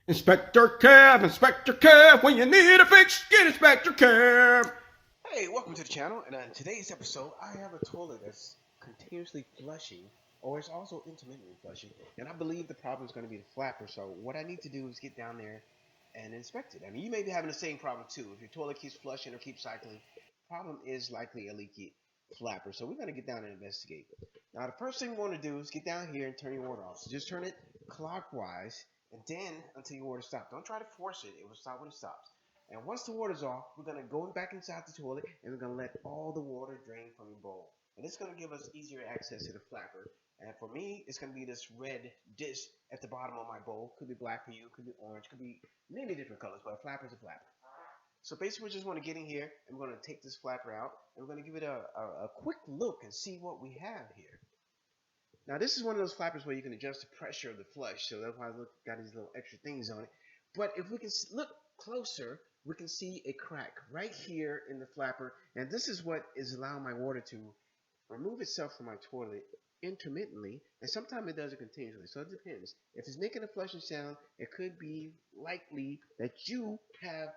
Inspector Kev, when you need a fix, get Inspector Kev. Hey, welcome to the channel. And in today's episode, I have a toilet that's continuously flushing, or it's also intermittently flushing. And I believe the problem is going to be the flapper. So what I need to do is get down there and inspect it. I mean, you may be having the same problem too. If your toilet keeps flushing or keeps cycling, problem is likely a leaky flapper. So we're going to get down and investigate. Now, the first thing we want to do is get down here and turn your water off. So just turn it clockwise, and then until your water stops. Don't try to force it. It will stop when it stops. And once the water's off, we're going to go back inside the toilet and we're going to let all the water drain from your bowl. And it's going to give us easier access to the flapper. And for me, it's going to be this red disc at the bottom of my bowl. Could be black for you, could be orange, could be many different colors, but a flapper's a flapper. So basically, we just want to get in here and we're going to take this flapper out and we're going to give it a quick look and see what we have here. Now, this is one of those flappers where you can adjust the pressure of the flush. So that's why I got these little extra things on it. But if we can look closer, we can see a crack right here in the flapper. And this is what is allowing my water to remove itself from my toilet intermittently. And sometimes it does it continuously. So it depends. If it's making a flushing sound, it could be likely that you have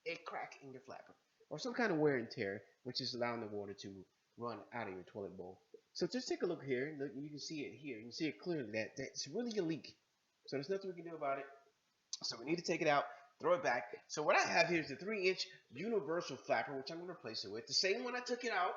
a crack in your flapper or some kind of wear and tear, which is allowing the water to run out of your toilet bowl. So just take a look here. Look, you can see it here. You can see it clearly that it's really a leak. So there's nothing we can do about it. So we need to take it out, throw it back. So what I have here is the 3-inch universal flapper, which I'm going to replace it with. The same one I took it out,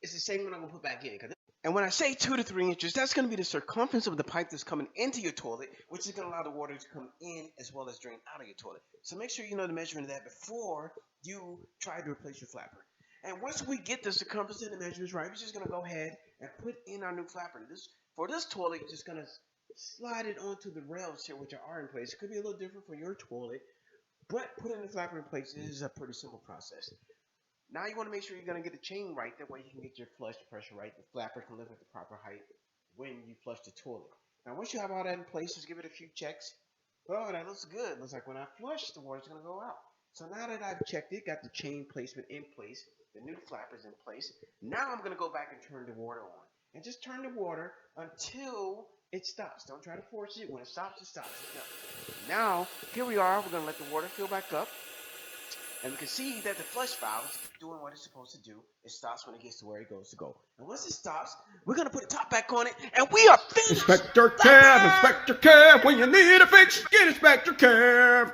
it's the same one I'm going to put back in. And when I say 2 to 3 inches, that's going to be the circumference of the pipe that's coming into your toilet, which is going to allow the water to come in as well as drain out of your toilet. So make sure you know the measurement of that before you try to replace your flapper. And once we get the circumference and the measurements right, we're just going to go ahead and put in our new flapper. For this toilet, you're just going to slide it onto the rails here, which are in place. It could be a little different for your toilet, but putting the flapper in place is a pretty simple process. Now you want to make sure you're going to get the chain right. That way you can get your flush pressure right. The flapper can live at the proper height when you flush the toilet. Now once you have all that in place, just give it a few checks. Oh, that looks good. Looks like when I flush, the water's going to go out. So now that I've checked it, got the chain placement in place, the new flapper's in place, now I'm going to go back and turn the water on. And just turn the water until it stops. Don't try to force it. When it stops, it stops. Now, here we are. We're going to let the water fill back up. And we can see that the flush valve is doing what it's supposed to do. It stops when it gets to where it goes to go. And once it stops, we're going to put the top back on it. And we are finished. Inspector Kev, when you need a fix, get Inspector Kev.